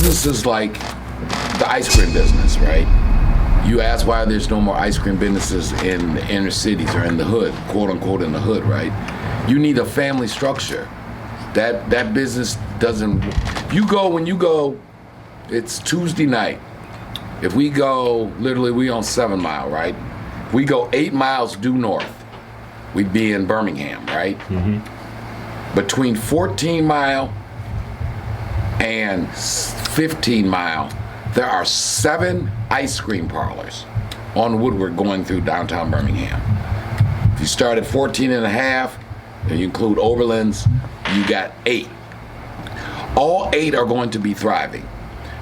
businesses like the ice cream business, right? You ask why there's no more ice cream businesses in the inner cities or in the hood, quote unquote, in the hood, right? You need a family structure. That business doesn't. When you go, it's Tuesday night. If we go, literally, we on 7 Mile, right? If we go 8 miles due north, we'd be in Birmingham, right? Mm-hmm. Between 14 Mile and 15 Mile, there are 7 ice cream parlors on Woodward going through downtown Birmingham. If you start at 14 and a half, and you include Overlands, you got 8. All 8 are going to be thriving.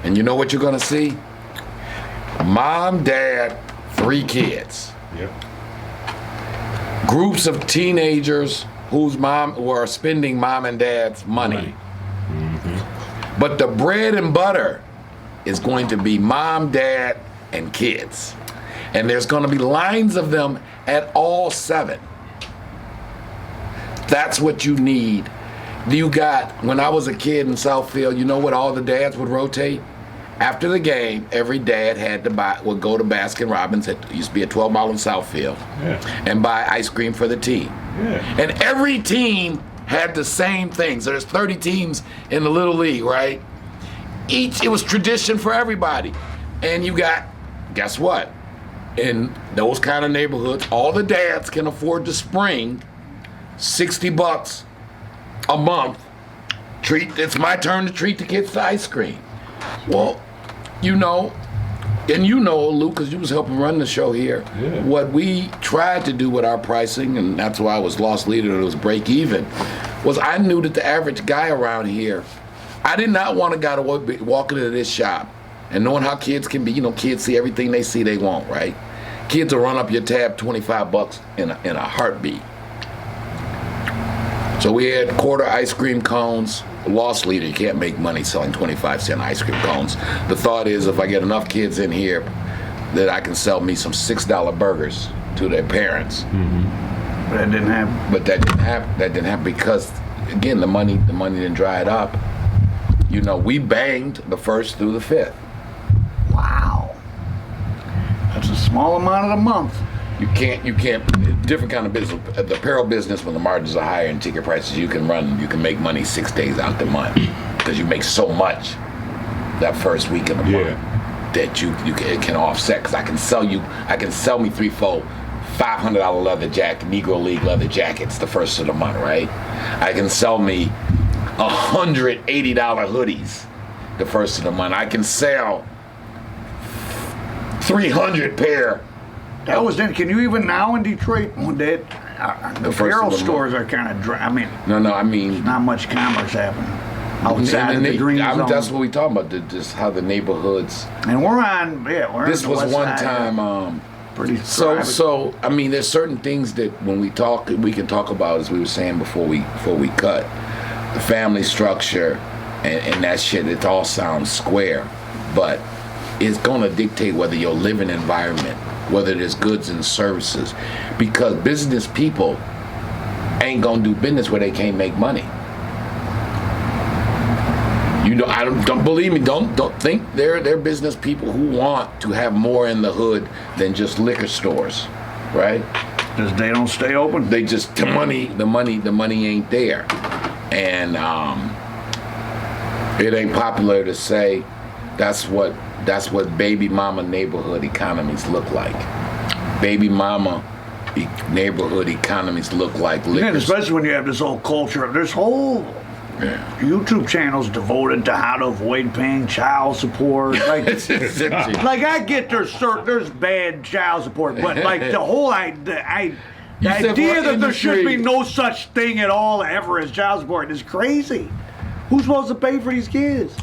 And you know what you're going to see? Mom, dad, 3 kids. Yep. Groups of teenagers who are spending mom and dad's money. Mm-hmm. But the bread and butter is going to be mom, dad, and kids. And there's going to be lines of them at all 7. That's what you need. When I was a kid in Southfield, you know what all the dads would rotate? After the game, every dad would go to Baskin Robbins, it used to be a 12 Mile in Southfield, and buy ice cream for the team. Yeah. And every team had the same thing. So there's 30 teams in the Little League, right? It was tradition for everybody. And guess what? In those kind of neighborhoods, all the dads can afford to spring $60 a month. It's my turn to treat the kids to ice cream. Well, Luke, because you was helping run the show here, what we tried to do with our pricing, and that's why I was loss leader and it was break even, was I knew that the average guy around here, I did not want a guy to walk into this shop and knowing how kids can be, kids see everything they see they want, right? Kids will run up your tab $25 in a heartbeat. So we had quarter ice cream cones. Loss leader, you can't make money selling 25-cent ice cream cones. The thought is if I get enough kids in here that I can sell me some $6 burgers to their parents. Mm-hmm. But that didn't happen. But that didn't happen because, again, the money didn't dry it up. We banged the 1st through the 5th. Wow. That's a small amount of the month. You can't, different kind of business. The apparel business, when the margins are higher and ticket prices, you can make money 6 days out the month because you make so much that first week of the month that it can offset. Because I can sell me 3, 4, $500 leather jacket, Negro League leather jackets the first of the month, right? I can sell me $180 hoodies the first of the month. I can sell 300 pair. That was then. Can you even now in Detroit? The apparel stores are kind of dry. I mean, there's not much commerce happening outside of the green zone. That's what we talking about. Just how the neighborhoods. And we're on. This was one time. Pretty. So there's certain things that when we talk, we can talk about, as we were saying before we cut, the family structure and that shit. It all sounds square, but it's gonna dictate whether your living environment, whether there's goods and services, because business people ain't gonna do business where they can't make money. I don't believe me. Don't think they're business people who want to have more in the hood than just liquor stores, right? Because they don't stay open. They just the money ain't there, and it ain't popular to say that's what baby mama neighborhood economies look like. Baby mama neighborhood economies look like liquor. And especially when you have this whole culture of this whole YouTube channels devoted to how to avoid paying child support. Like I get there's bad child support, but like the whole the idea that there should be no such thing at all ever as child support is crazy. Who's supposed to pay for these kids?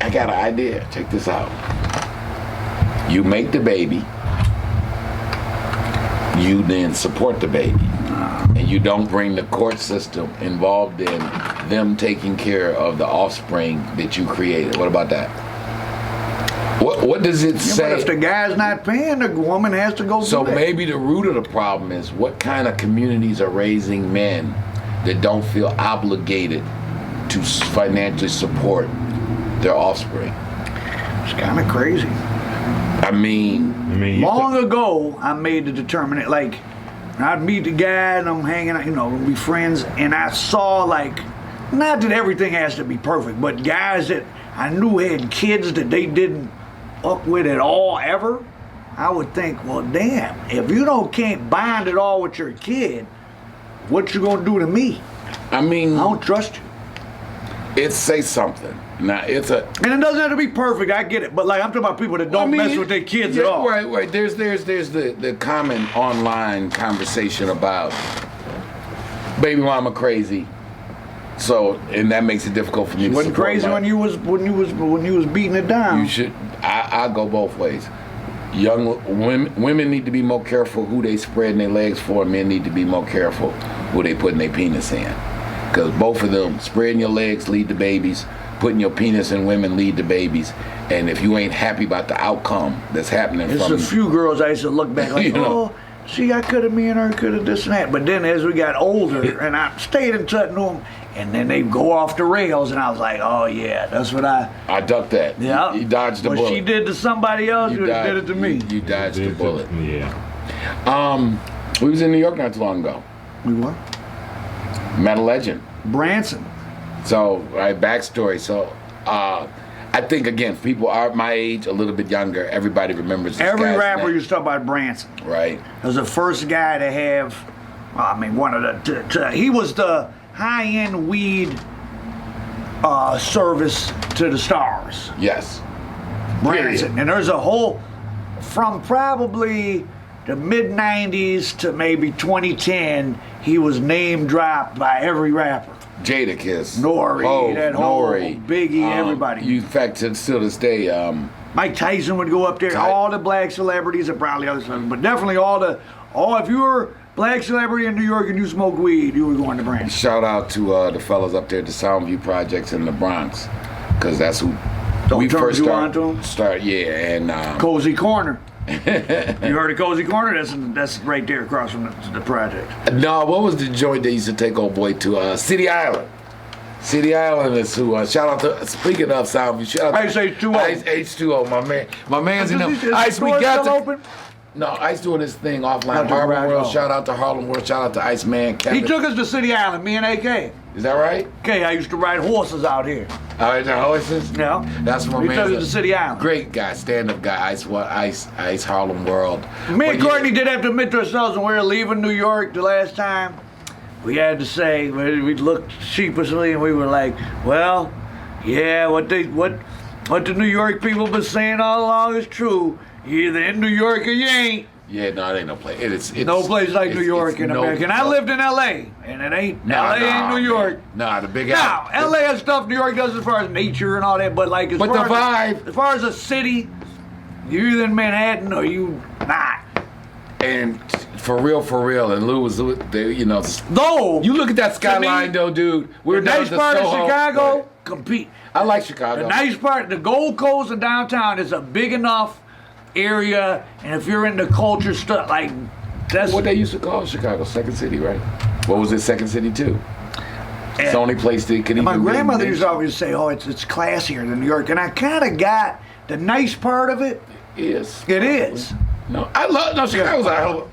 I got an idea. Check this out. You make the baby. You then support the baby. And you don't bring the court system involved in them taking care of the offspring that you created. What about that? What does it say? But if the guy's not paying, the woman has to go do that. So maybe the root of the problem is what kind of communities are raising men that don't feel obligated to financially support their offspring. It's kind of crazy. I mean, Long ago, I made the determination, like, I'd meet the guy and I'm hanging out, we'd be friends, and I saw, like, not that everything has to be perfect, but guys that I knew had kids that they didn't up with at all ever, I would think, well, damn, if you can't bind at all with your kid, what you gonna do to me? I mean, I don't trust you. It say something. Now and it doesn't have to be perfect. I get it, but like I'm talking about people that don't mess with their kids at all. Right. There's the common online conversation about baby mama crazy. So and that makes it difficult for me. She wasn't crazy when you was beating it down. You should. I go both ways. Young women need to be more careful who they spreading their legs for. Men need to be more careful who they putting their penis in, because both of them spreading your legs lead to babies. Putting your penis in women lead to babies, and if you ain't happy about the outcome that's happening, there's a few girls I used to look back like, see, me and her could have this and that. But then as we got older, and I stayed in touch with them, and then they go off the rails, and I was like, oh yeah, that's what I ducked that. Yeah, you dodged the bullet. What she did to somebody else, you did it to me. You dodged the bullet. Yeah. We was in New York not too long ago. We what? Met a legend. Branson. So, right, backstory. So, I think, again, people are my age, a little bit younger, everybody remembers this Every guy's rapper name. used to talk about Branson. Right. He was the first guy to have, one of the, he was the high-end weed service to the stars. Yes. Branson. Period. And there's a whole, from probably the mid-90s to maybe 2010, he was name dropped by every rapper. Jadakiss, Nori, that whole Nori, Biggie, everybody. In fact, still this day, Mike Tyson would go up there. All the black celebrities, and probably other stuff, but definitely if you were a black celebrity in New York and you smoked weed, you were going to Branson. Shout out to the fellas up there at the Soundview Projects in the Bronx, because that's who we first started. Yeah, and Cozy Corner. You heard of Cozy Corner? That's right there across from the project. No, what was the joint they used to take old boy to? City Island. City Island is who. Shout out to. Speaking of Soundview, shout out to H2O. H2O, my man. My man's in them. Ice, we got to. Open? No, Ice doing his thing offline. Harlem World. Shout out to Harlem World. Shout out to Iceman. Kevin. He took us to City Island. Me and AK. Is that right? Okay, I used to ride horses out here. All right, the horses. Yeah. That's my man. He took us to City Island. Great guy, stand-up guy. Ice Harlem World. Me and Courtney did have to admit to ourselves when we were leaving New York the last time. We had to say, we looked sheepishly and we were like, well, yeah, what the New York people been saying all along is true. You're either in New York or you ain't. Yeah, no, it ain't no place. It's no place like New York in America. And I lived in L.A. and it ain't. LA ain't New York. Nah, the big. Now, LA has stuff New York does as far as nature and all that, but like as far as a city, you're either in Manhattan or you not. And for real, and Lou was, though you look at that skyline, though, dude. We're the nice part of Chicago. Compete. I like Chicago. The nice part, the Gold Coast and downtown is a big enough area, and if you're into culture stuff, like that's what they used to call Chicago, Second City, right? What was it, Second City too? It's the only place that could even. My grandmother used to always say, "Oh, it's classier than New York," and I kind of got the nice part of it. Is it is? No, Chicago's a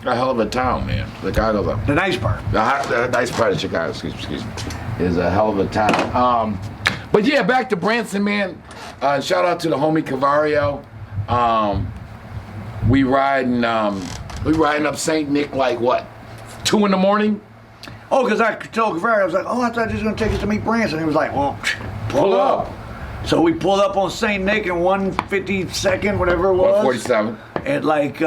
hell of a town, man. Chicago's the nice part. The nice part of Chicago, excuse me, is a hell of a town. But yeah, back to Branson, man. Shout out to the homie Cavario. We riding up St. Nick like what, 2 a.m? Oh, because I told Cavario, I was like, I thought he was going to take us to meet Branson. He was like, well, pull up. So we pulled up on St. Nick in 152nd, whatever it was. 147. At like,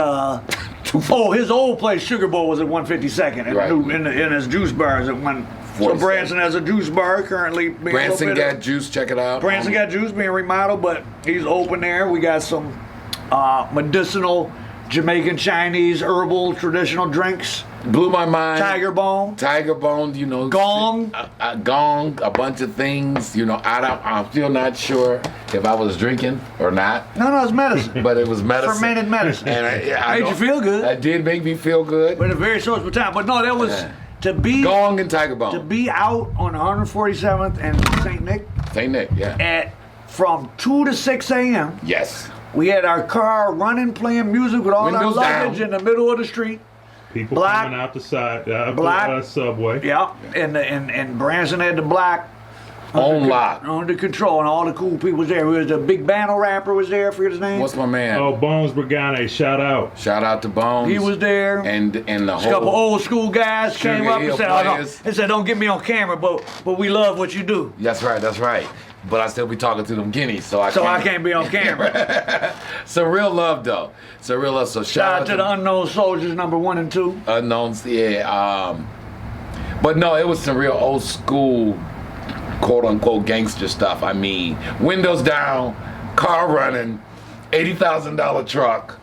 his old place, Sugar Bowl, was at 152nd. And right. In his juice bar is at 147. So Branson has a juice bar currently. Branson got juice, check it out. Branson got juice being remodeled, but he's open there. We got some medicinal Jamaican, Chinese, herbal, traditional drinks. Blew my mind. Tiger Bone, Gong. Gong, a bunch of things, I'm still not sure if I was drinking or not. No, it's medicine. But it was medicine. Fermented medicine. And I made you feel good. It did make me feel good. But a very short time. But no, that was to be Gong and Tiger Bone. To be out on 147th and St. Nick. St. Nick, yeah. From 2 to 6 a.m. Yes. We had our car running, playing music with all Windows our luggage down. in the middle of the street. People Black. coming out the side, Black. subway. Yeah, and Branson had the black On lock. under control, and all the cool people was there. There was a big battle rapper was there. I forget his name. What's my man? Oh, Bones Brigane, shout out. Shout out to Bones. He was there. And the A couple whole old school guys came Sugar up and Hill said, "Oh no," players. they said, "Don't get me on camera, but we love what you do." That's right. But I still be talking to them guineas, so I can't be on camera. So real love though. So real love. So Shout out to the Unknown Soldiers number 1 and 2. unknowns, yeah. But no, it was some real old school, quote unquote gangster stuff. I mean, windows down, car running, $80,000 truck,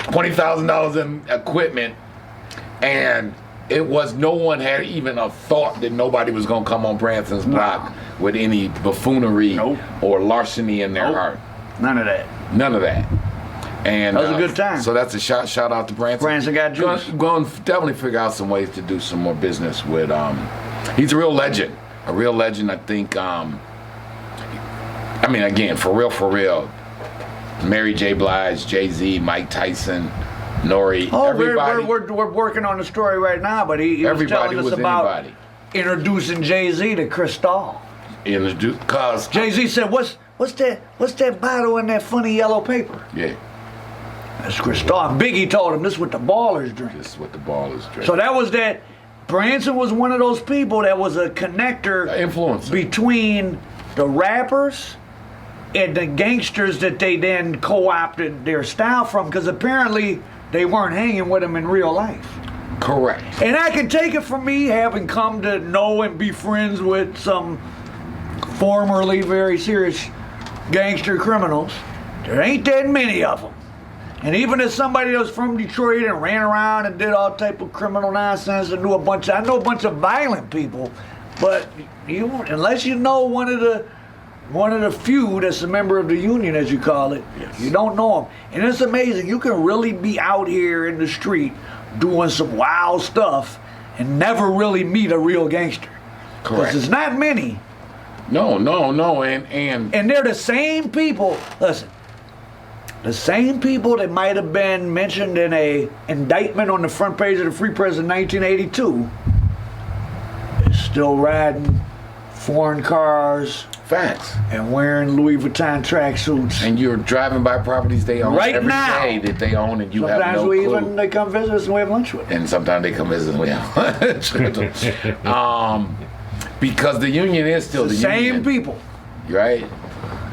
$20,000 in equipment, and it was no one had even a thought that nobody was gonna come on Branson's block with any buffoonery Nope. or larceny in their Nope. heart. None of that. None of that. And That was a good time. So that's a shout out to Branson. Branson got juice. Going to definitely figure out some ways to do some more business with. He's a real legend. I think. I mean, again, for real. Mary J. Blige, Jay-Z, Mike Tyson, Nori. Oh, everybody. we're working on the story right now, but he was Everybody telling us was about anybody. introducing Jay-Z to Cristal. Cause Jay-Z said, "What's that bottle in that funny yellow paper?" yeah, That's Cristal. Biggie told him this is what the ballers drink. this is what the ball is drinking. So that was that. Branson was one of those people that was a connector Influencer. between the rappers and the gangsters that they then co-opted their style from, because apparently they weren't hanging with him in real life. Correct. And I can take it from me having come to know and be friends with some formerly very serious gangster criminals. There ain't that many of them. And even as somebody that was from Detroit and ran around and did all type of criminal nonsense and I know a bunch of violent people, but unless you know one of the few that's a member of the union, as you call it, you don't know them. And it's amazing. You can really be out here in the street doing some wild stuff and never really meet a real gangster. Correct. Because there's not many. No, and And they're the same people. Listen, the same people that might have been mentioned in a indictment on the front page of the Free Press in 1982 is still riding foreign cars facts. and wearing Louis Vuitton tracksuits. And you're driving by properties they own Right every now. day that they own, and you have Sometimes no clue. they come visit us and we have lunch with them. And sometimes they come visit. Because the union is still the Same union, people. right?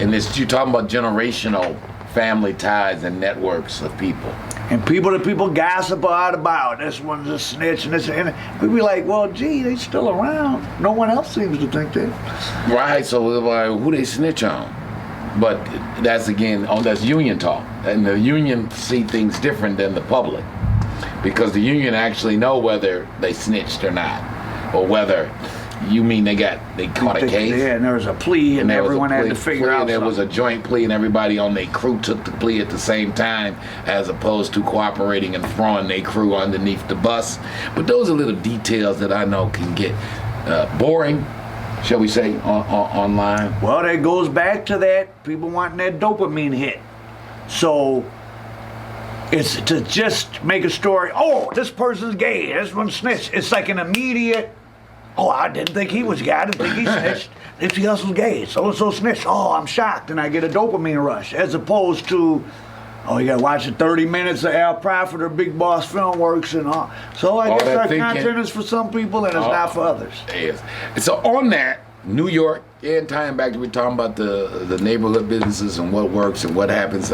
And this you're talking about generational family ties and networks of people. And people that people gossip about. This one's a snitch and this and we'd be like, well, gee, they still around. No one else seems to think that. Right, so like, who they snitch on? But that's that's union talk. And the union see things different than the public. Because the union actually know whether they snitched or not. Or whether you mean they caught a case. Yeah, and there was a plea and there was a everyone had plea- to figure plea, out and there was a something. joint plea and everybody on their crew took the plea at the same time as opposed to cooperating and throwing their crew underneath the bus. But those are little details that I know can get boring, shall we say, online. Well, that goes back to that people wanting that dopamine hit. So it's to just make a story, oh, this person's gay, this one snitched. It's like an immediate, oh, I didn't think he was gay, I didn't think he snitched. Nipsey Hussle's gay, so-and-so snitched. Oh, I'm shocked, and I get a dopamine rush. As opposed to, oh, you gotta watch the 30 minutes of Al Prophet or Big Boss Filmworks and all. So I All guess that our thinking. content is for some people and it's not for others. Yes. So on that, New York, and tying back to we talking about the neighborhood businesses and what works and what happens.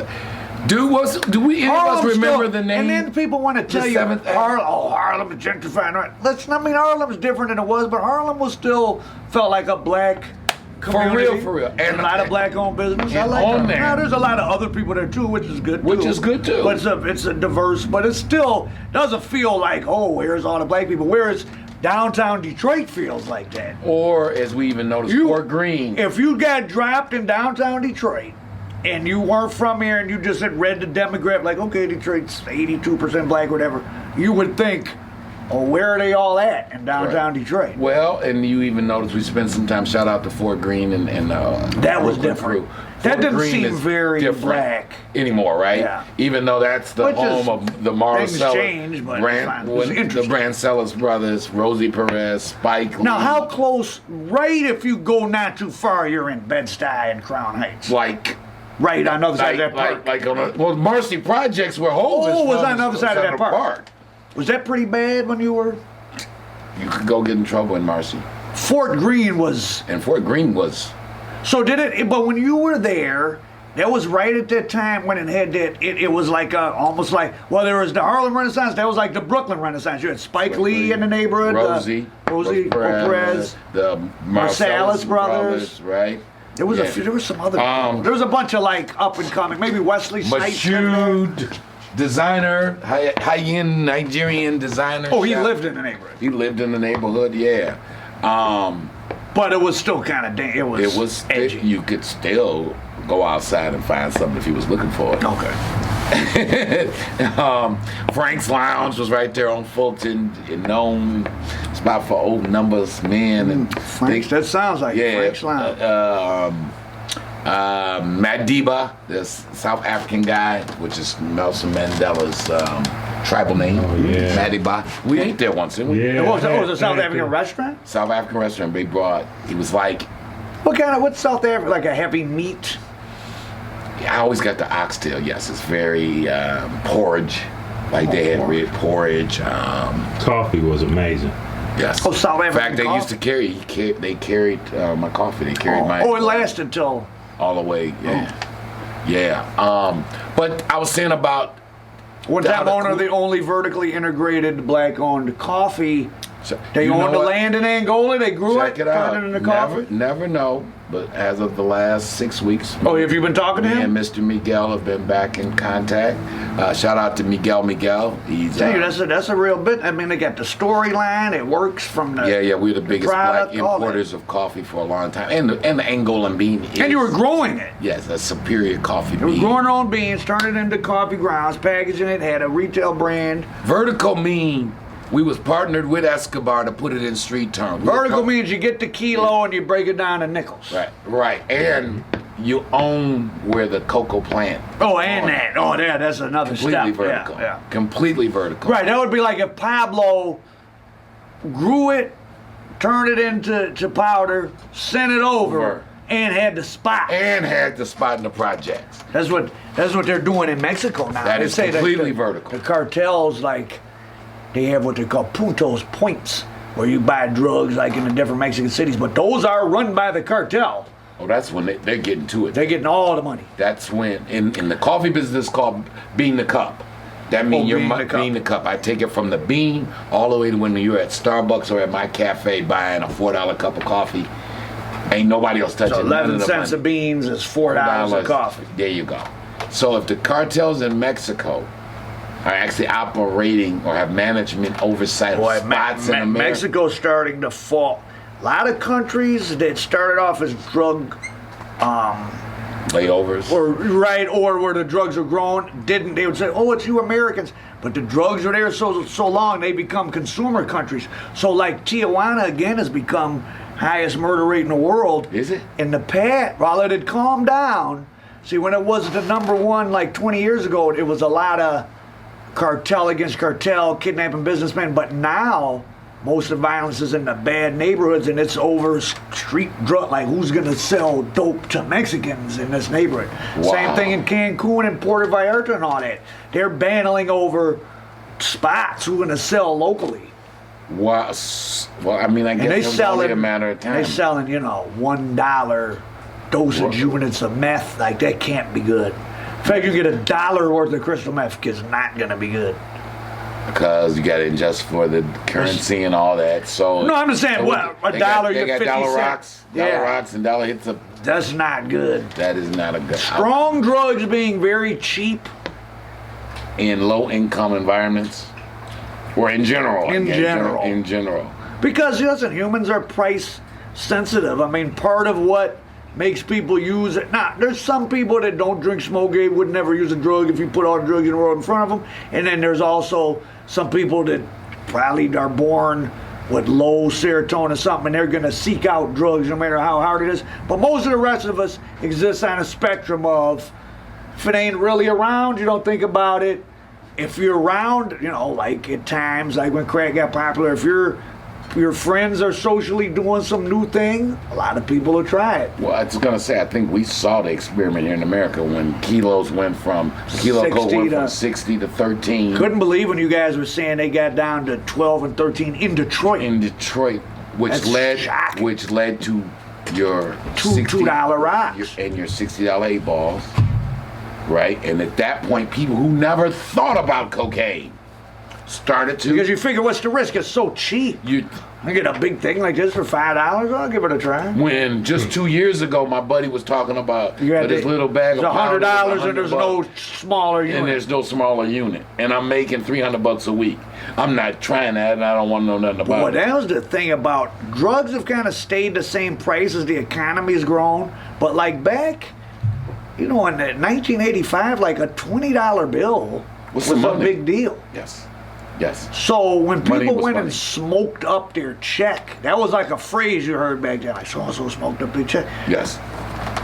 Do we any of us remember the name? And then people want to tell you, Seventh Ave? Harlem is gentrifying. Right? Harlem's different than it was, but Harlem was still felt like a black community. For real. And a lot of black-owned business. I and like on that. there- Now, there's a lot of other people there too, which is good too. Which is good, too. But it's a diverse, but it still doesn't feel like, oh, where's all the black people? Whereas downtown Detroit feels like that. Or as we even noticed, Fort Greene. If you got dropped in downtown Detroit and you weren't from here and you just had read the demographic, like, okay, Detroit's 82% black, whatever, you would think, Oh, where are they all at in downtown Detroit? Well, and you even notice we spent some time. Shout out to Fort Greene and That was Brooklyn different. crew. That Fort didn't Greene seem is very different black anymore, right? Yeah. Even though that's the Which is- home of the Marcellus, changed, but it's fine. It was the interesting. Brancellis brothers, Rosie Perez, Spike Lee. Now, how close? Right, if you go not too far, you're in Bed-Stuy and Crown Heights. like. Right on the other side of that park. Like on well, Marcy Projects where Hove is Oh, was from on the other is side of Center that park. Was that pretty bad when you were? You could go get in trouble in Marcy. Fort Greene was. And Fort Greene was. So did it? But when you were there, that was right at that time when it had that. It was like almost like, well, there was the Harlem Renaissance. That was like the Brooklyn Renaissance. You had Spike Lee in the neighborhood. Rosie Perez. the Marcellus brothers. right? There was a Yeah. few. There was some other. Um, there was a bunch of like up and coming. Maybe Wesley Snipes. lived there. Mashoud, designer, high-end Nigerian designer. Oh, he shop. lived in the neighborhood. He lived in the neighborhood, yeah. But it was still kind of it was. It was edgy. you could still go outside and find something if he was looking for it. Okay. Frank's Lounge was right there on Fulton, a known spot for old numbers, men, and Frank's. That sounds like Frank's Lounge. Madiba, this South African guy, which is Nelson Mandela's tribal name. Oh, yeah. Madiba. We ate there once, didn't we? Yeah. What was it? Oh, it was a South Yeah. African restaurant? South African restaurant, they brought. He was like, What's South Africa? Like a heavy meat? I always got the oxtail. Yes, it's very porridge. Like they had red porridge. Coffee was amazing. Yes. Oh, South In fact, African they used to carry. They carried my coffee. They carried my. Oh, it lasted till. all the way. Yeah. Yeah. But I was saying about. One Down time the owner of cou- the only vertically integrated black-owned coffee. They You know owned the what? land in Angola. They grew Check it, it out. turned it into coffee. Never know. But as of the last 6 weeks. Oh, have you been talking to Me him? and Mr. Miguel have been back in contact. Shout out to Miguel. He's Tell you, that's a real bit. I mean, they got the storyline. It works from the. yeah, we're the biggest product, black all that. importers of coffee for a long time, and the Angolan bean. Is, And you were growing it. yes, a superior coffee You were bean. growing your own beans, turning it into coffee grounds, packaging it, had a retail brand. Vertical mean. We was partnered with Escobar to put it in street terms. Vertical means you get the kilo and you break it down to nickels. Right, and you own where the cocoa plant. Oh, and that. Oh, yeah, that's another Completely step. vertical. Yeah. Completely vertical. Right, that would be like if Pablo grew it, turned it into powder, sent it over, Over. and had the spot. And had the spot in the projects. That's what they're doing in Mexico now. That They is say completely the, vertical. The cartels, like, they have what they call puntos, points, where you buy drugs like in the different Mexican cities, but those are run by the cartel. Oh, that's when they're getting to it. They're getting all the money. That's when in the coffee business called bean the cup. That means you're bean the cup. I take it from the bean all the way to when you're at Starbucks or at my cafe buying a $4 cup of coffee. Ain't nobody else touching So none 11 of the cents money. a beans is $4 a coffee. There you go. So if the cartels in Mexico are actually operating or have management oversight of spots in America. Mexico's starting to fall. A lot of countries that started off as drug layovers. or where the drugs are grown didn't. They would say, "Oh, it's you Americans," but the drugs are there so long they become consumer countries. So like Tijuana again has become highest murder rate in the world. Is it? In the past, while it had calmed down, see when it was the number one like 20 years ago, it was a lot of cartel against cartel, kidnapping businessmen. But now, most of the violence is in the bad neighborhoods, and it's over street drug. Like, who's going to sell dope to Mexicans in this neighborhood? Wow. Same thing in Cancun and Puerto Vallarta and all that. They're battling over spots who's going to sell locally. Well, I mean, I And they guess it's sell only it. a matter of time. They selling, $1 dosage units of meth. Like, that can't be good. In fact, you get $1 worth of crystal meth, it's not going to be good. Because you got to adjust for the currency and all that. So No, I'm just saying, well, they $1, They you got get 50 dollar cents. rocks, Yeah. dollar rocks, and dollar hits. That's not good. That is not a good. Strong drugs being very cheap. In low income environments, or in general. In general. In general. Because, listen, humans are price sensitive. I mean, part of what makes people use it. Now, there's some people that don't drink, smoke, they would never use a drug if you put all the drugs in the world in front of them. And then there's also some people that probably are born with low serotonin or something, and they're going to seek out drugs no matter how hard it is. But most of the rest of us exist on a spectrum of, if it ain't really around, you don't think about it. If you're around, you know, like at times, like when crack got popular, if your friends are socially doing some new thing, a lot of people will try it. Well, I was gonna say, I think we saw the experiment here in America when kilos went from kilo coke went from 60 to 13. Couldn't believe when you guys were saying they got down to 12 and 13 in Detroit. In Detroit, which That's shocking. led to your $2 rocks and your $60 eight balls, right? And at that point, people who never thought about cocaine started to, because you figure, what's the risk? It's so cheap. I get a big thing like this for $5. I'll give it a try. When just 2 years ago, my buddy was talking about this little bag of $100 powder, and there's no smaller unit. and there's no smaller unit, and I'm making $300 a week. I'm not trying that, and I don't want to know nothing about Boy, it. that was the thing about drugs have kind of stayed the same price as the economy's grown. But like back, you know, in 1985, like a $20 bill was a money? big deal. Yes. So when Money people was went money. and smoked up their check, that was like a phrase you heard back then. Like, so-and-so smoked up their check. Yes.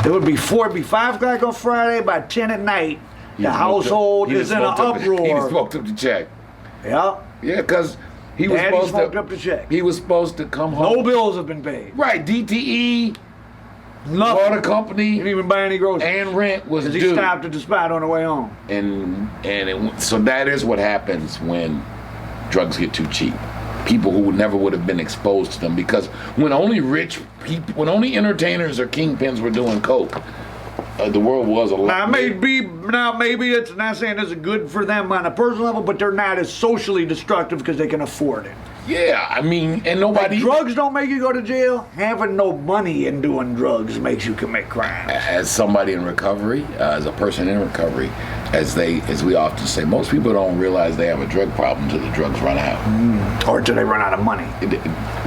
It would be 5 o'clock on Friday, by 10 at night, the household is in an uproar. He smoked up the check. Yeah. Yeah, because he was Daddy supposed smoked to. up the check. He was supposed to come home. No bills have been paid. Right, DTE, Nothing. water company, Didn't even buy any groceries. and rent was Because he due. stopped at the spot on the way home. So that is what happens when drugs get too cheap. People who never would have been exposed to them, because when only rich people, when only entertainers or kingpins were doing coke, the world was a lot. Now maybe it's not saying it's good for them on a personal level, but they're not as socially destructive because they can afford it. Yeah, I mean, and nobody. Drugs don't make you go to jail. Having no money and doing drugs makes you commit crimes. As somebody in recovery, as a person in recovery, as we often say, most people don't realize they have a drug problem until the drugs run out, Or till they run out of money.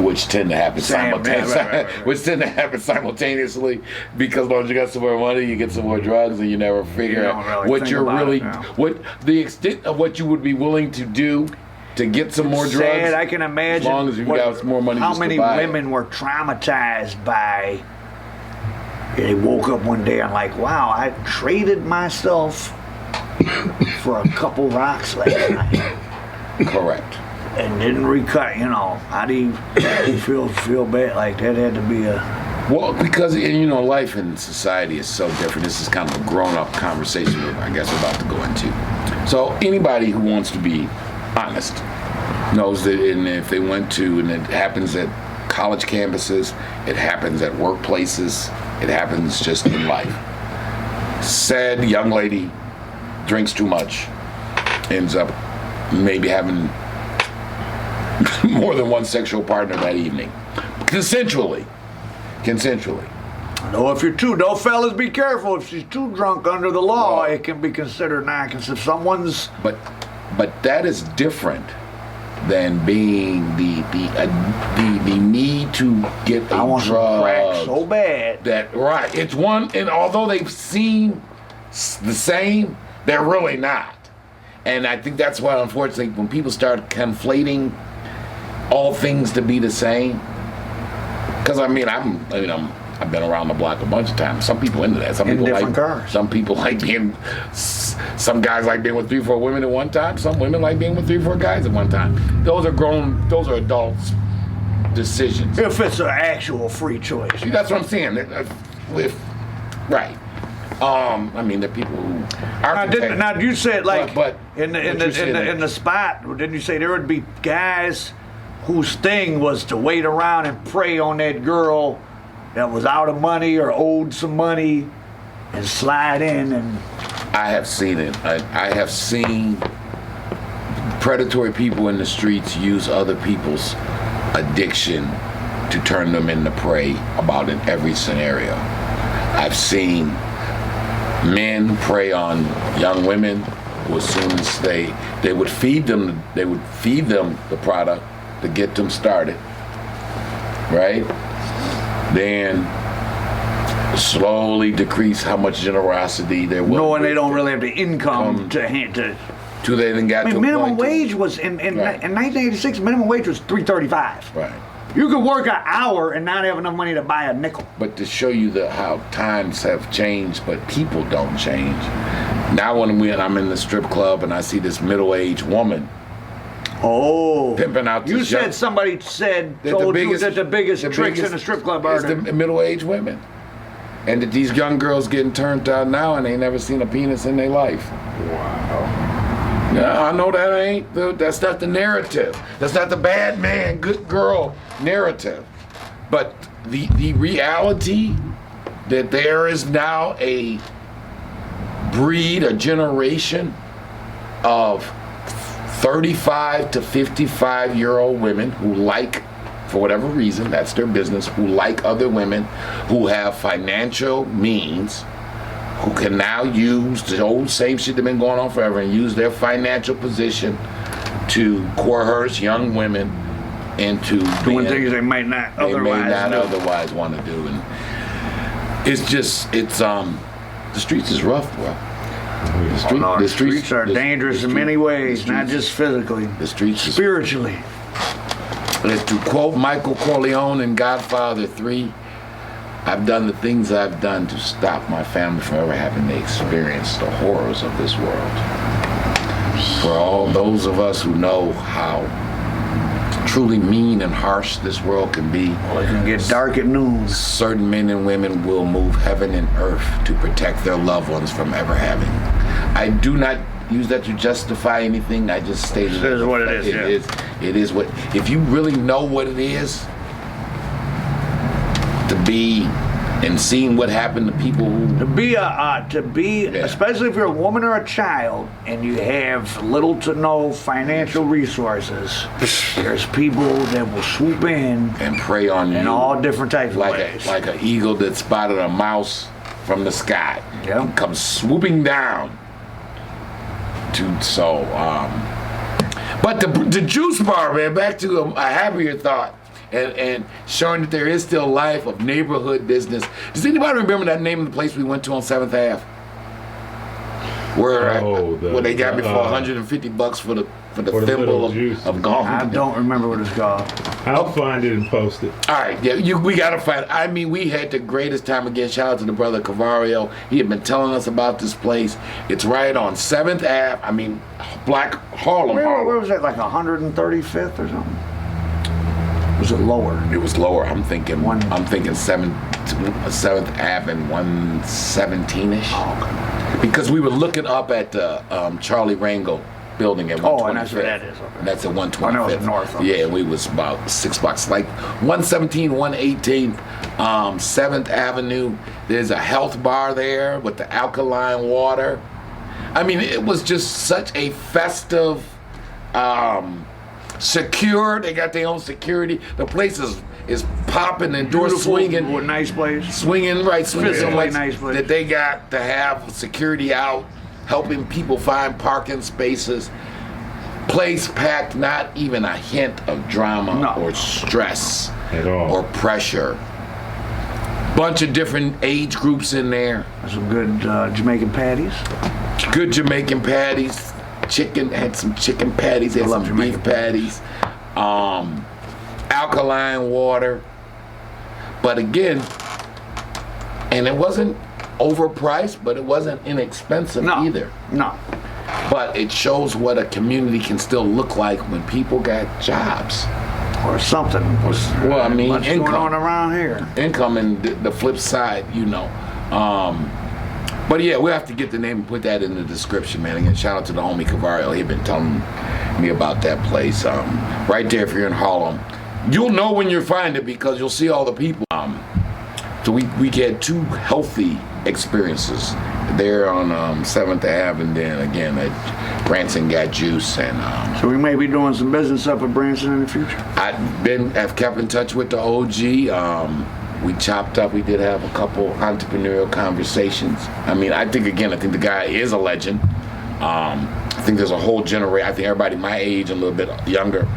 which tend to happen Same, simultaneously. right. Which tend to happen simultaneously, because once you got some more money, you get some more drugs, and you never figure don't out really what think you're about really, it now. what the extent of what you would be willing to do to get some more drugs. Sad, I can imagine. As long as you got some more money, How just to many buy it. women were traumatized by? They woke up one day and like, wow, I traded myself for a couple rocks last night Correct. and didn't recut. You know, how do you feel bad? Like that had to be a. Well, because life in society is so different. This is kind of a grown-up conversation I guess we're about to go into. So anybody who wants to be honest knows that, and if they went to, and it happens at college campuses, it happens at workplaces, it happens just in life. Said young lady drinks too much, ends up maybe having more than one sexual partner that evening, consensually. No, if you're no, fellas, be careful. If she's too drunk under the law, it can be considered non-consent. If someone's But that is different than being the need to get a I want some drug. crack so bad. That right. It's one, and although they've seen the same, they're really not. And I think that's why, unfortunately, when people start conflating all things to be the same, because I've been around the block a bunch of times. Some people into that. Some In people different like cars. Some people like being. Some guys like being with 3-4 women at one time. Some women like being with 3-4 guys at one time. Those are adults' decisions. If it's an actual free choice. See, that's what I'm saying. Right. I mean, there are people who are. Now you said like But in the spot. Didn't you say there would be guys whose thing was to wait around and prey on that girl that was out of money or owed some money and slide in and. I have seen it. I have seen predatory people in the streets use other people's addiction to turn them into prey about in every scenario. I've seen men prey on young women who, as soon as they would feed them the product to get them started, right? Then slowly decrease how much generosity they're willing. Knowing they don't really have the income to Till they then got I to mean, a minimum point wage was in Right. 1986. Minimum wage was $3.35. Right. You could work an hour and not have enough money to buy a nickel. But to show you how times have changed, but people don't change. Now when I'm in the strip club and I see this middle-aged woman Oh, pimping out you this said young- somebody told you that the biggest tricks in the strip club are is the middle-aged women. And that these young girls getting turned out now and they never seen a penis in their life. Wow. Yeah, I know that's not the narrative. That's not the bad man, good girl narrative. But the reality that there is now a generation of 35 to 55-year-old women who like, for whatever reason, that's their business, who like other women, who have financial means, who can now use the old same shit that's been going on forever and use their financial position to coerce young women into doing things they might not otherwise otherwise want to do. And it's the streets is rough, bro. The streets are dangerous in many ways, not just physically. The streets is spiritually. And to quote Michael Corleone in Godfather 3, I've done the things I've done to stop my family from ever having to experience the horrors of this world. For all those of us who know how truly mean and harsh this world can be, Well, it can get dark at noon. certain men and women will move heaven and earth to protect their loved ones from ever having. I do not use that to justify anything. I just stated It is what it is, It is what. If you really know what it is to be, and seeing what happened to people who To be, especially if you're a woman or a child, and you have little to no financial resources, there's people that will swoop in and prey on you in all different types of like ways. like an eagle that spotted a mouse from the sky. Yeah. And comes swooping down. But the juice bar, man, back to a happier thought. And showing that there is still life of neighborhood business. Does anybody remember that name of the place we went to on 7th Ave? Where they got me for $150 for the thimble of gone. I don't remember what it's called. I'll find it and post it. All right, yeah, we gotta find. I mean, we had the greatest time again. Shout out to the brother Cavario. He had been telling us about this place. It's right on 7th Ave. I mean, Black Harlem. Where was that? Like 135th or something? Was it lower? It was lower. I'm thinking 7th Ave and 117ish. Oh, okay. Because we were looking up at the Charlie Rango building at 125th. Oh, and that's where that is. Okay. And that's at 125th. I know it's north of Yeah, we was about 6 blocks. Like 117, 118, 7th Avenue. There's a health bar there with the alkaline water. I mean, it was just such a festive, secure. They got their own security. The place is popping and doors swinging. What a nice place. Swinging so Physically much nice place. that they got to have security out, helping people find parking spaces. Place packed, not even a hint of drama or stress At all. or pressure. Bunch of different age groups in there. Some good Jamaican patties. Good Jamaican patties. Had some chicken patties, had some beef patties. Alkaline water. But again, and it wasn't overpriced, but it wasn't inexpensive either. No. But it shows what a community can still look like when people got jobs. Or something. Well, I mean, what's income. going on around here? Income and the flip side, But yeah, we'll have to get the name and put that in the description, man. Again, shout out to the homie Cavario. He'd been telling me about that place. Right there, if you're in Harlem. You'll know when you find it because you'll see all the people. So we had two healthy experiences there on 7th Ave, and then again at Branson Got Juice. And so we may be doing some business up at Branson in the future. I've kept in touch with the OG. We chopped up. We did have a couple entrepreneurial conversations. I mean, I think the guy is a legend. I think there's a whole generation. I think everybody my age and a little bit younger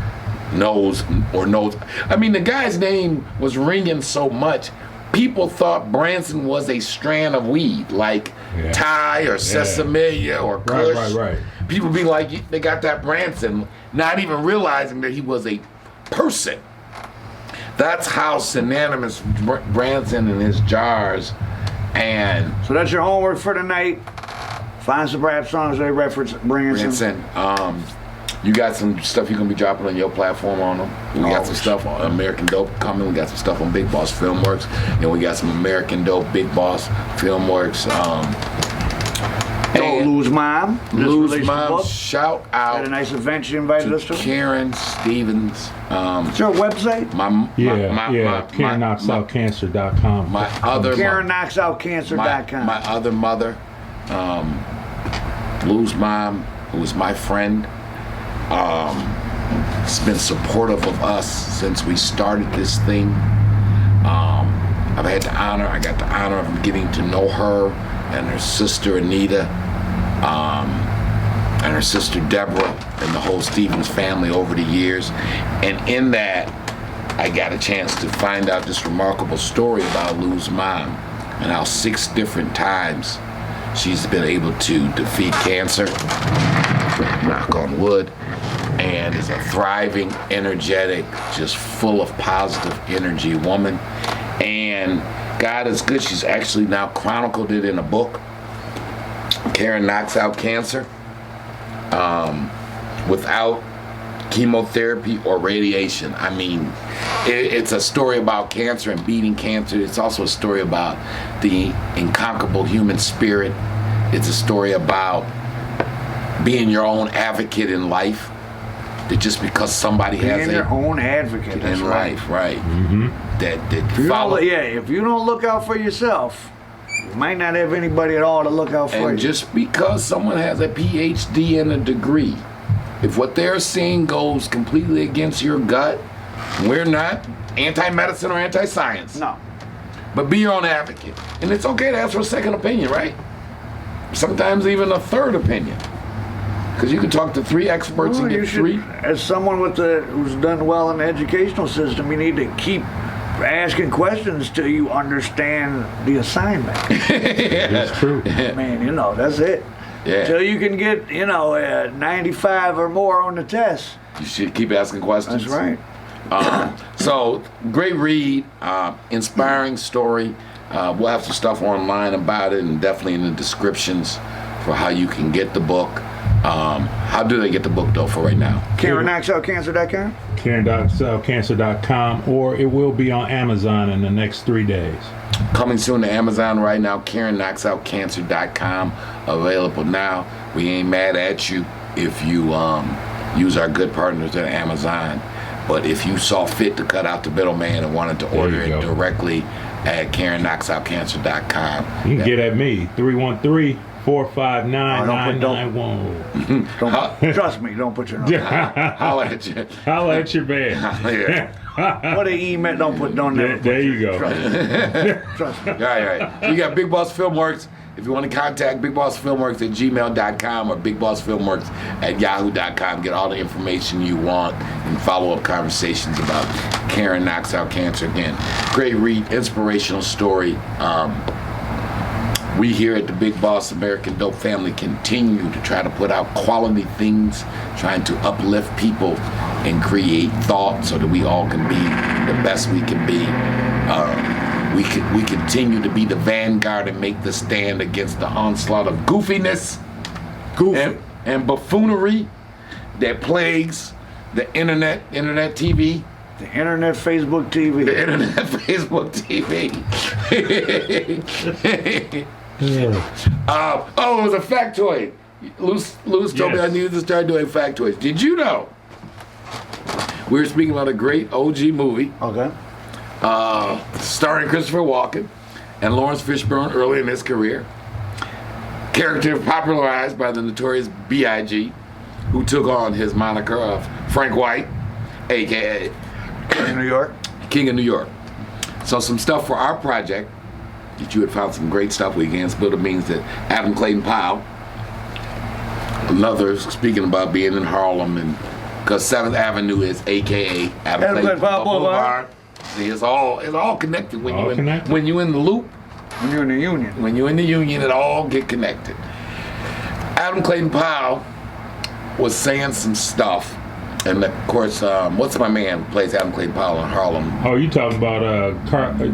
knows. I mean, the guy's name was ringing so much. People thought Branson was a strand of weed, like Thai or Sesame or Kush. Right. people be like, they got that Branson, not even realizing that he was a person. That's how synonymous Branson and his jars and So that's your homework for tonight. Find some rap songs they reference Branson. Branson. You got some stuff you're gonna be dropping on your platform on them. We got some stuff on American Dope coming. We got some stuff on Big Boss Filmworks, and we got some American Dope Big Boss Filmworks. Don't lose mom. Just Lose released the Mom. book. Shout Had a out nice event you invited us to. Karen Stevens. Is there a website? KarenKnocksOutCancer.com. My other KarenKnocksOutCancer.com. my other mother, Lou's mom, who was my friend, has been supportive of us since we started this thing. I got the honor of getting to know her and her sister Anita, and her sister Deborah, and the whole Stevens family over the years. And in that, I got a chance to find out this remarkable story about Lou's mom and how 6 different times she's been able to defeat cancer, knock on wood, and is a thriving, energetic, just full of positive energy woman. And God is good. She's actually now chronicled it in a book, Karen Knocks Out Cancer, without chemotherapy or radiation. I mean, it's a story about cancer and beating cancer. It's also a story about the incomparable human spirit. It's a story about being your own advocate in life. That just because somebody has Being your own advocate that's in right. life, right? That If you, follow. if you don't look out for yourself, you might not have anybody at all to look out for And you. just because someone has a PhD and a degree, if what they're seeing goes completely against your gut, we're not anti-medicine or anti-science. No. But be your own advocate. And it's okay to ask for a second opinion, right? Sometimes even a third opinion. Because you can talk to 3 experts and You get should, 3. as someone who's done well in the educational system, you need to keep asking questions till you understand the assignment. That's true. Man, that's it. Yeah. Till you can get, 95 or more on the test. You should keep asking questions. That's right. So, great read, inspiring story. We'll have some stuff online about it and definitely in the descriptions for how you can get the book. How do they get the book, though, for right now? KarenKnocksOutCancer.com? KarenKnocksOutCancer.com, or it will be on Amazon in the next 3 days. Coming soon to Amazon right now, KarenKnocksOutCancer.com. Available now. We ain't mad at you if you use our good partners at Amazon. But if you saw fit to cut out the middleman and wanted to order it directly at KarenKnocksOutCancer.com. You can get at me, 313-459-9991. Trust me, don't put your number. Holla at you. Holla at your man. Yeah. What an email, don't never There you go. trust me. All right. You got Big Boss Filmworks. If you want to contact Big Boss Filmworks at gmail.com or Big Boss Filmworks at yahoo.com, get all the information you want and follow-up conversations about Karen Knocks Out Cancer. Again, great read, inspirational story. We here at the Big Boss American Dope family continue to try to put out quality things, trying to uplift people and create thought so that we all can be the best we can be. We continue to be the vanguard and make the stand against the onslaught of goofiness and buffoonery that plagues the internet TV. The internet, Facebook TV. The internet, Facebook TV. It was a factoid. Luz told me I needed to start doing factoids. Did you know? We were speaking about a great OG movie. Okay. Starring Christopher Walken and Lawrence Fishburne early in his career. Character popularized by the notorious B.I.G., who took on his moniker of Frank White, a.k.a. In New York. King of New York. So some stuff for our project that you had found some great stuff. We again spilled the beans that Adam Clayton Powell, another speaking about being in Harlem, and because 7th Avenue is a.k.a. Adam Clayton Powell Boulevard. See, it's all connected when you're in the loop. When you're in the union. When you're in the union, it all get connected. Adam Clayton Powell was saying some stuff, and of course, what's my man who plays Adam Clayton Powell in Harlem? Oh, you talking about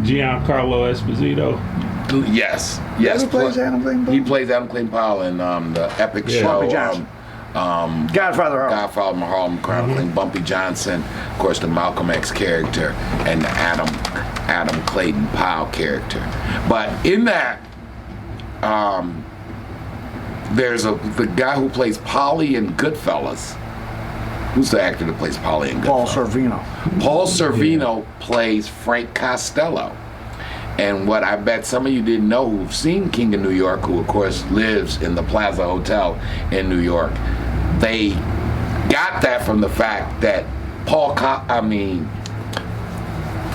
Giancarlo Esposito? Yes, yes. Who plays Adam Clayton Powell? He plays Adam Clayton Powell in the epic Yeah. show. Bumpy Johnson. Godfather Harlem. Godfather Harlem, chronicling Bumpy Johnson, of course, the Malcolm X character, and the Adam Clayton Powell character. But in that, there's the guy who plays Polly in Goodfellas. Who's the actor that plays Polly in Goodfellas? Paul Sorvino. Paul Sorvino plays Frank Costello. And what I bet some of you didn't know who've seen King of New York, who of course lives in the Plaza Hotel in New York, they got that from the fact that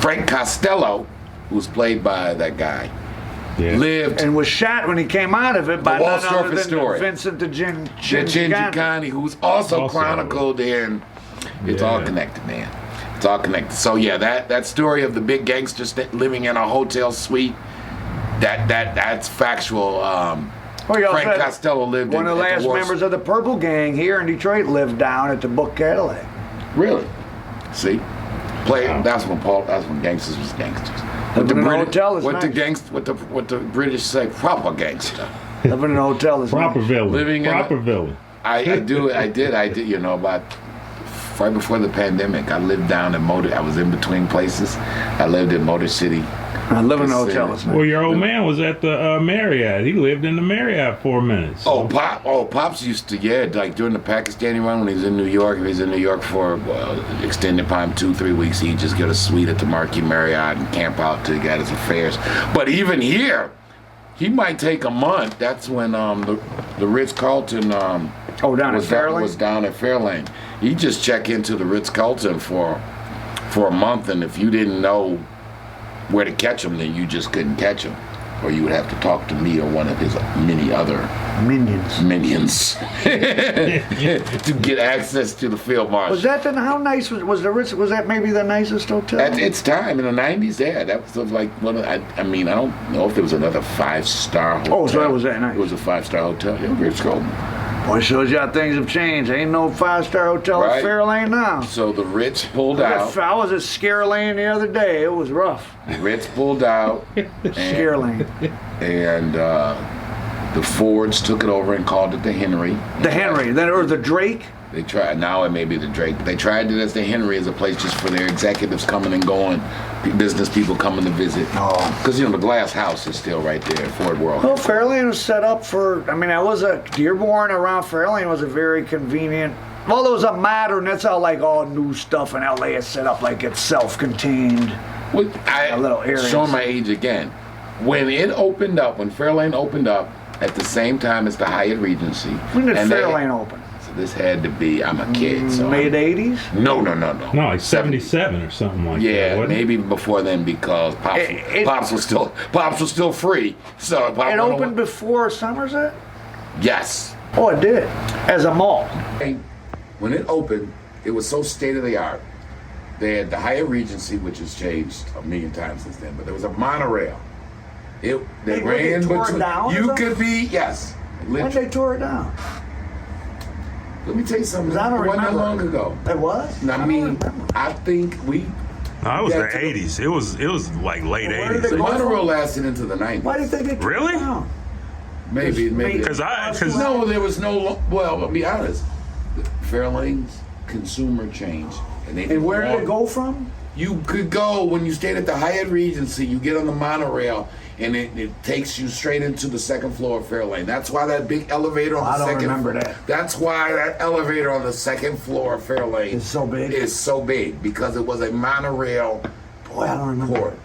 Frank Costello, who's played by that guy, lived And was shot when he came out of it by Wall none other Surface than Story. Vincent the Gin Gigani, who's also chronicled in. It's all connected, man. It's all connected. So yeah, that story of the big gangster living in a hotel suite, that's factual. Frank Costello lived one in of the at last members of the Purple Gang here in Detroit lived down at the Book Cadillac. Really? See, that's when gangsters was gangsters. Living in a hotel is what nice. what the British say, proper gangster. Living in a hotel is Proper nice. villain. Living in Proper villain. I did. You know, about right before the pandemic, I lived down in I was in between places. I lived in Motor City. Living in a hotel is nice. Well, your old man was at the Marriott. He lived in the Marriott 4 minutes. Oh, Pops used to, like during the Pakistani run when he was in New York. If he was in New York for extended time, 2-3 weeks, he'd just get a suite at the Marquis Marriott and camp out till he got his affairs. But even here, he might take a month. That's when the Ritz-Carlton down at Fairlane? was down at Fairlane. He'd just check into the Ritz-Carlton for a month, and if you didn't know where to catch him, then you just couldn't catch him, or you would have to talk to me or one of his many other minions to get access to the field marshal. Was that how nice was the Ritz? Was that maybe the nicest hotel? At its time in the 90s, yeah, that was like one of. I don't know if there was another 5-star hotel. Oh, so that was that nice. It was a 5-star hotel. Yeah, Ritz-Carlton. Boy, shows you how things have changed. Ain't no 5-star hotel Right. at Fairlane now. So the Ritz pulled out. I was at Scare Lane the other day. It was rough. The Ritz pulled out. Scare Lane. And the Fords took it over and called it the Henry. The Henry, or the Drake. They tried. Now it may be the Drake. But they tried it as the Henry, as a place just for their executives coming and going, business people coming to visit. Oh. Because the Glass House is still right there, Ford World. Well, Fairlane was set up for. I mean, Dearborn around Fairlane was a very convenient. Although it was a modern, that's all new stuff in LA is set up like it's self-contained. A little area. Showing my age again. When it opened up, when Fairlane opened up, at the same time as the Hyatt Regency. When did Fairlane open? So this had to be, I'm a kid, so. Mid 80s? No. No, like 77 or something like that. Yeah, maybe before then because Pops was still free. So Pops it opened before Somerset? Yes. Oh, it did. As a mall. When it opened, it was so state of the art. They had the Hyatt Regency, which has changed a million times since then, but there was a monorail. They ran tore it down. You could be yes. When they tore it down? Let me tell you something. I don't it wasn't that remember. long ago. It was? I think we. No, it was the 80s. It was like late Well, where did 80s. The monorail lasted into the 90s. Why do you think they tore Really? it down? Maybe. Because No, there was no. Well, I'll be honest. Fairlane's consumer changed, And where did it go from? You could go when you stayed at the Hyatt Regency. You get on the monorail, and it takes you straight into the second floor of Fairlane. That's why that big elevator on the I don't second. remember that. That's why that elevator on the second floor of Fairlane It's so big? Is so big because it was a monorail Boy, I don't remember. port.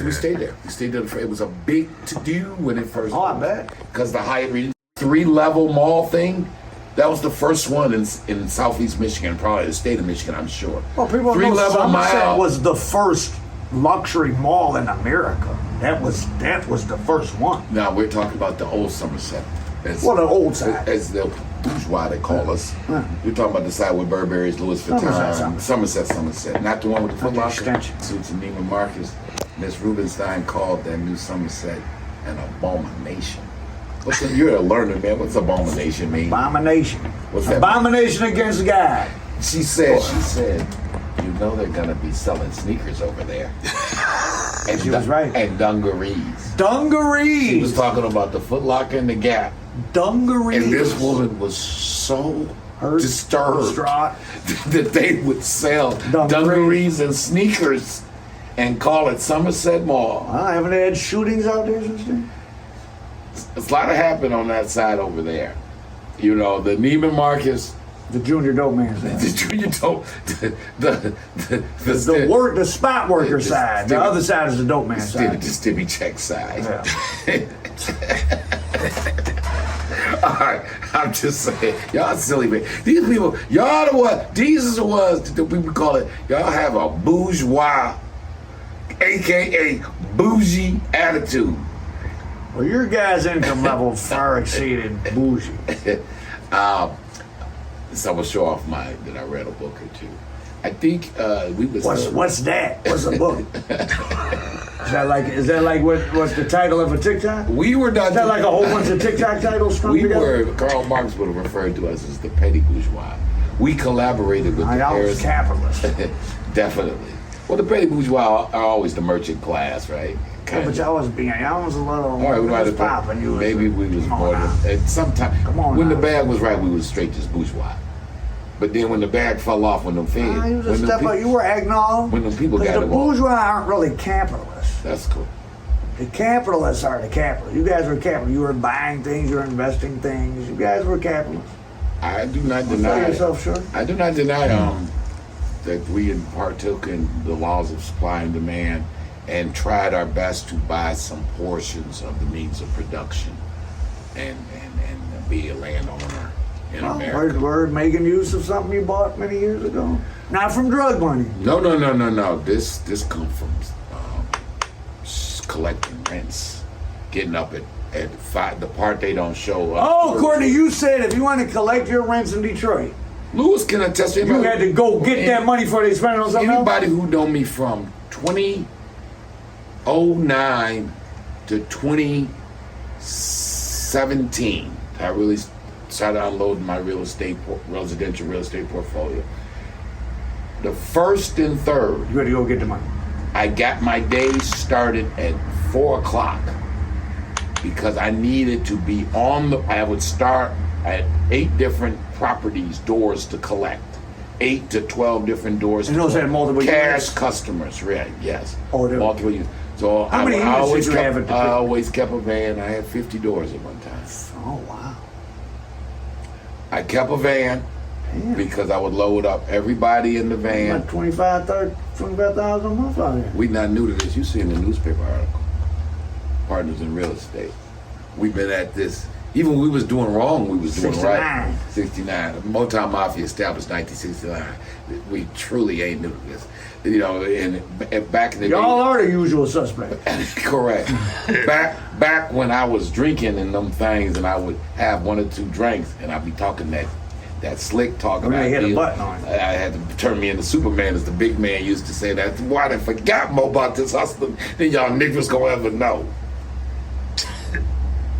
We stayed there. We stayed there. It was a big to-do when it first. Oh, I bet. Because the Hyatt Regency 3-level mall thing. That was the first one in Southeast Michigan, probably the state of Michigan, I'm sure. Well, people know 3-level Somerset mile. was the first luxury mall in America. That was the first one. Now we're talking about the old Somerset. Well, the old side. As the bourgeois they call us. Yeah. We're talking about the side with Burberry's, Louis Vuitton, Somerset. Not the one with the Foot Locker extension. suits and Neiman Marcus. Miss Rubenstein called that new Somerset an abomination. You're a learner, man. What's abomination mean? Abomination. What's that? Abomination against God. She said, you know they're gonna be selling sneakers over there. And She was right. And dungarees. Dungarees. She was talking about the Foot Locker and the Gap. Dungarees. And this woman was so Hurt, disturbed distraught. that they would sell dungarees and sneakers and call it Somerset Mall. Haven't they had shootings out there since then? There's a lot of happened on that side over there. You know, the Neiman Marcus, The junior dope man side. the junior dope, The spot worker side. The other side is the dope man side. the Stibby check side. Yeah. All right, I'm just saying, y'all silly man. These people, y'all the what? These is the ones that we would call it. Y'all have a bourgeois, aka bougie attitude. Well, your guy's income level far exceeded bougie. So I'm gonna show off mine that I read a book or two. I think we was. What's that? What's a book? Is that like what's the title of a TikTok? We were not. Is that like a whole bunch of TikTok titles strung We together? were. Karl Marx would have referred to us as the petty bourgeois. We collaborated with the I was Paris. capitalist. Definitely. Well, the petty bourgeois are always the merchant class, right? Yeah, but y'all was a little. All right, we might have popping. You was maybe we was come more on now. than sometimes Come on when now. the bag was right, we was straight just bourgeois. But then when the bag fell off, when them feds, You was a when them step up. pe- You were agnog. when them people 'Cause got the involved. bourgeois aren't really capitalists. That's cool. The capitalists are the capitalists. You guys were capitalists. You were buying things. You were investing things. You guys were capitalists. I do not Sell deny. yourself short. I do not deny that we partook in the laws of supply and demand and tried our best to buy some portions of the means of production and be a landowner in America. We're making use of something you bought many years ago. Not from drug money. No. This comes from collecting rents, getting up at 5. The part they don't show up. Oh, Courtney, you said if you want to collect your rents in Detroit, Lewis can attest to you had to go get that money before they spent it on something else? Anybody who know me from 2009 to 2017, I really started unloading my residential real estate portfolio. The first and third, You had to go get the money. I got my days started at 4 o'clock because I needed to be I would start at 8 different properties, doors to collect. 8 to 12 different doors. And to those had collect. multiple cash units? customers, right? Yes. Oh, they were- multiple units. So How many units did you have at the I always kept a van. I had 50 doors at one time. Oh, wow. I kept a van Damn. because I would load up everybody in the van. Like 25,000 a month out here. We not new to this. You see in the newspaper article. Partners in real estate. We've been at this. Even when we was doing wrong, we was doing 69. right. 69. Motown Mafia established 1969. We truly ain't new to this. You know, and back in the Y'all day. are the usual suspect. Correct. back when I was drinking and them things, and I would have 1 or 2 drinks, and I'd be talking that slick talk When about they hit a deals. button on you. I had to turn me into Superman, as the big man used to say. That's why I forgot more about this hustling than y'all niggas gonna ever know.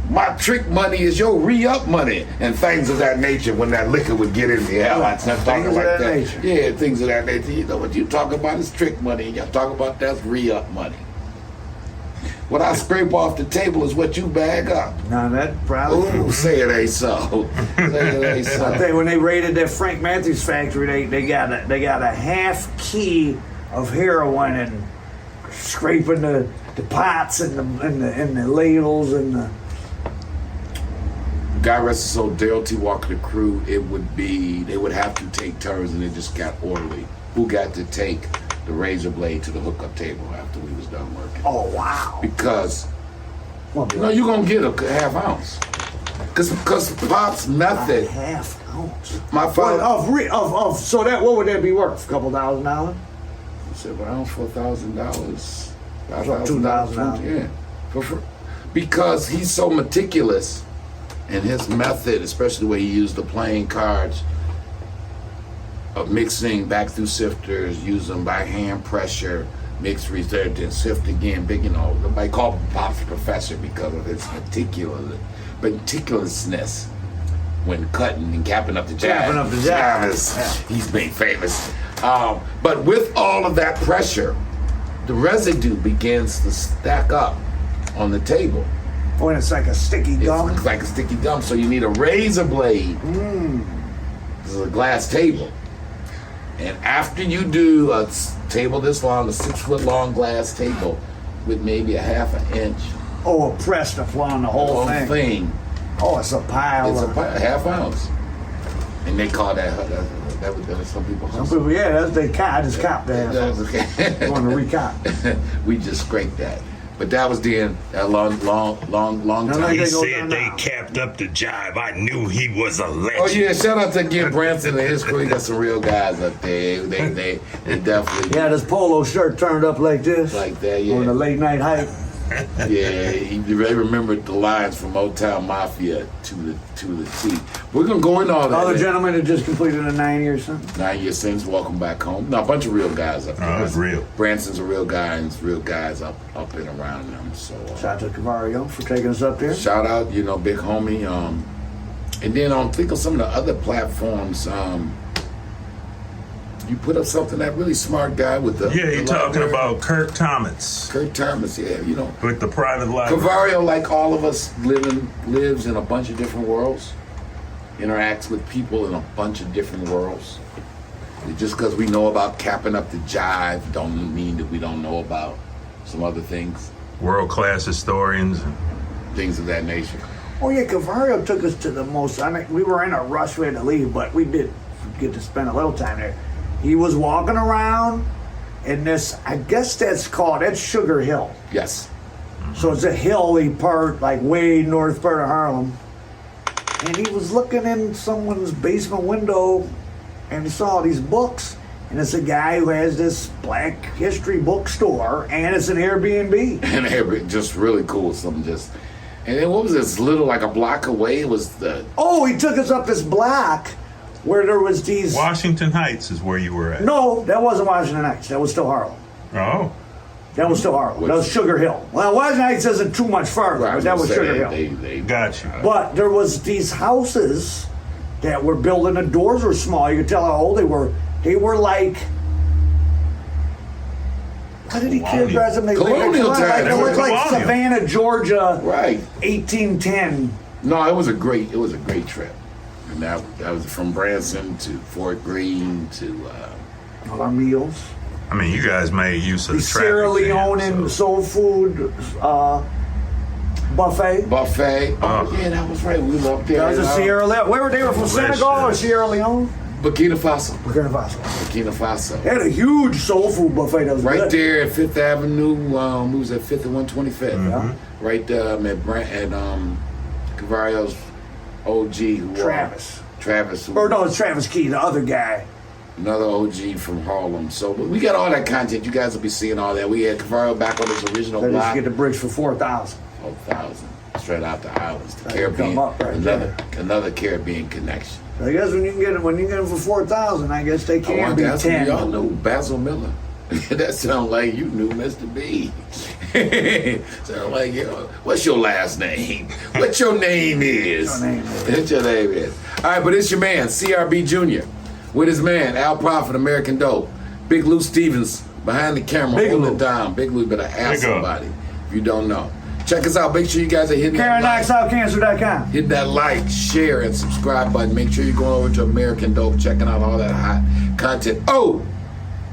My trick money is your re-up money and things of that nature. When that liquor would get in the hell, I'm talking Things of like that that. nature. Yeah, things of that nature. You know what you talk about is trick money, and y'all talk about that's re-up money. What I scrape off the table is what you bag up. Now that probably. Ooh, say it ain't so. Say it ain't I so. think when they raided that Frank Matthews factory, they got a half key of heroin and scraping the pots and the ladles and the. God rest his soul, Dale T. Walker, the crew, they would have to take turns, and it just got orderly. Who got to take the razor blade to the hookup table after we was done working? Oh wow! Because, Well, you're going to get a half ounce. Because Pop's method, half ounce. my father, Of so that what would that be worth? A couple $1,000? said around $4,000. $2,000. Yeah. Because he's so meticulous. And his method, especially the way he used the playing cards of mixing back through sifters, use them by hand pressure, mix reserve, then sift again, big, nobody called Pop's professor because of his meticulousness when cutting and capping up the jive. Capping up the jive. He's made famous. But with all of that pressure, the residue begins to stack up on the table. Oh, and it's like a sticky gum. It's like a sticky gum, so you need a razor blade. This is a glass table. And after you do a table this long, a 6 foot long glass table with maybe a half an inch. Oh, pressed upon the whole thing. Oh, it's a pile. It's a half ounce. And they call that was some people. Some people, yeah, they just copped that. Going to recop. We just scraped that. But that was the end. That long time. He said they capped up the jive. I knew he was a legend. Oh yeah, shout out to again Branson and his crew. He got some real guys up there. They definitely. Yeah, this polo shirt turned up like this. Like that, yeah. On the late night hype. Yeah, they remembered the lines from Motown Mafia to the T. We're gonna go into all that. Other gentleman that just completed a 9-year sentence. 9-year sentence, welcome back home. No, a bunch of real guys up there. Oh, that's real. Branson's a real guy, and it's real guys up and around them. So shout out to Cavario for taking us up there. Shout out, big homie. And then think of some of the other platforms. You put up something, that really smart guy with the. Yeah, you're talking library. about Kirk Thomas. Kirk Thomas, yeah, With the private library. Cavario, like all of us, lives in a bunch of different worlds, interacts with people in a bunch of different worlds. Just because we know about capping up the jive don't mean that we don't know about some other things. World-class historians. Things of that nature. Oh yeah, Cavario took us to the most. I mean, we were in a rush, we had to leave, but we did get to spend a little time there. He was walking around in this, I guess that's Sugar Hill. Yes. So it's a hilly part, like way north part of Harlem. And he was looking in someone's basement window and he saw these books. And it's a guy who has this Black History bookstore and it's an Airbnb. And Airbnb, just really cool. Something just. And then what was this little, like a block away? It was the. Oh, he took us up this block where there was these. Washington Heights is where you were at. No, that wasn't Washington Heights. That was still Harlem. Oh. That was still Harlem. That was Sugar Hill. Well, Washington Heights isn't too much farther, but that was Sugar Hill. They Got you. But there was these houses that were built and the doors were small. You could tell how old they were. They were like. How did he characterize them? Colonial times. They looked like Colonial. Savannah, Georgia, Right. 1810. No, it was a great trip. And that was from Branson to Fort Greene to. All our meals. I mean, you guys made use of The the traffic Sierra Leone jam, and so- soul food buffet. Buffet. Oh, yeah, that was right. We were up there. That was a Sierra Leone. Where were they? Were from Senegal or Sierra Leone? Burkina Faso. Burkina Faso. Burkina Faso. They had a huge soul food buffet that was Right good. there at Fifth Avenue. We was at 5th and 125th. Yeah. Right there at Cavario's OG. Who, Travis. Who, Or no, it's Travis Key, the other guy. Another OG from Harlem. So but we got all that content. You guys will be seeing all that. We had Cavario back on his original They just block. get the bricks for 4,000. 4,000. Straight out the islands. The Right, Caribbean. come up right another Caribbean connection. So I guess when you get them for 4,000, I guess they I can want be to ask you, 10. y'all knew Basil Miller. That sounds like you knew Mr. B. Sound like, what's your last name? What your name is? What your name is? All right, but it's your man, CRB Jr. With his man, Al Prophet, American Dope. Big Lou Stevens behind the camera, Big holding Lou. it down. Big Lou, better ask Big Lou. somebody if you don't know. Check us out. Make sure you guys are hitting that like. KarenKnoxOutCancer.com. Hit that like, share, and subscribe button. Make sure you're going over to American Dope, checking out all that hot content. Oh,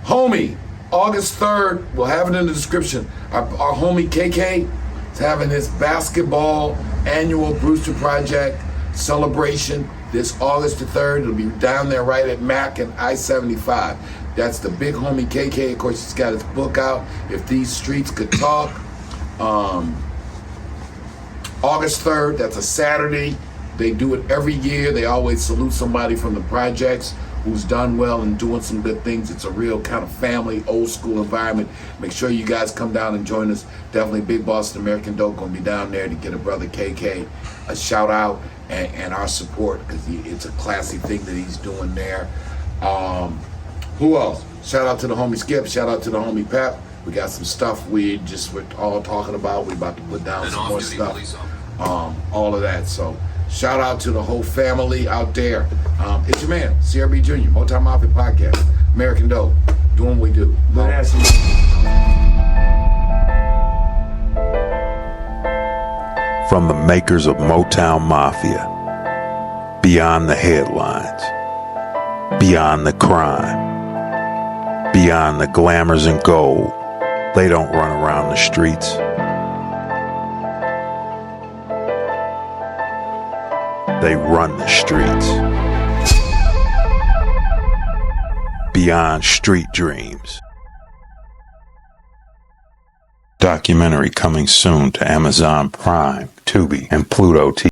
homie, August 3rd, we'll have it in the description. Our homie KK is having his basketball annual Brewster Project celebration this August the 3rd. It'll be down there right at Mac and I-75. That's the big homie KK. Of course, he's got his book out, If These Streets Could Talk. August 3rd, that's a Saturday. They do it every year. They always salute somebody from the projects who's done well and doing some good things. It's a real kind of family, old school environment. Make sure you guys come down and join us. Definitely Big Boss and American Dope gonna be down there to get a brother KK a shout out and our support, because it's a classy thing that he's doing there. Who else? Shout out to the homie Skip. Shout out to the homie Pep. We got some stuff we're all talking about. We about to put down some more stuff. all of that. So shout out to the whole family out there. It's your man, CRB Jr., Motown Mafia Podcast, American Dope, doing what we do. From the makers of Motown Mafia, beyond the headlines, beyond the crime, beyond the glamours and gold, they don't run around the streets. They run the streets. Beyond Street Dreams. Documentary coming soon to Amazon Prime, Tubi, and Pluto TV.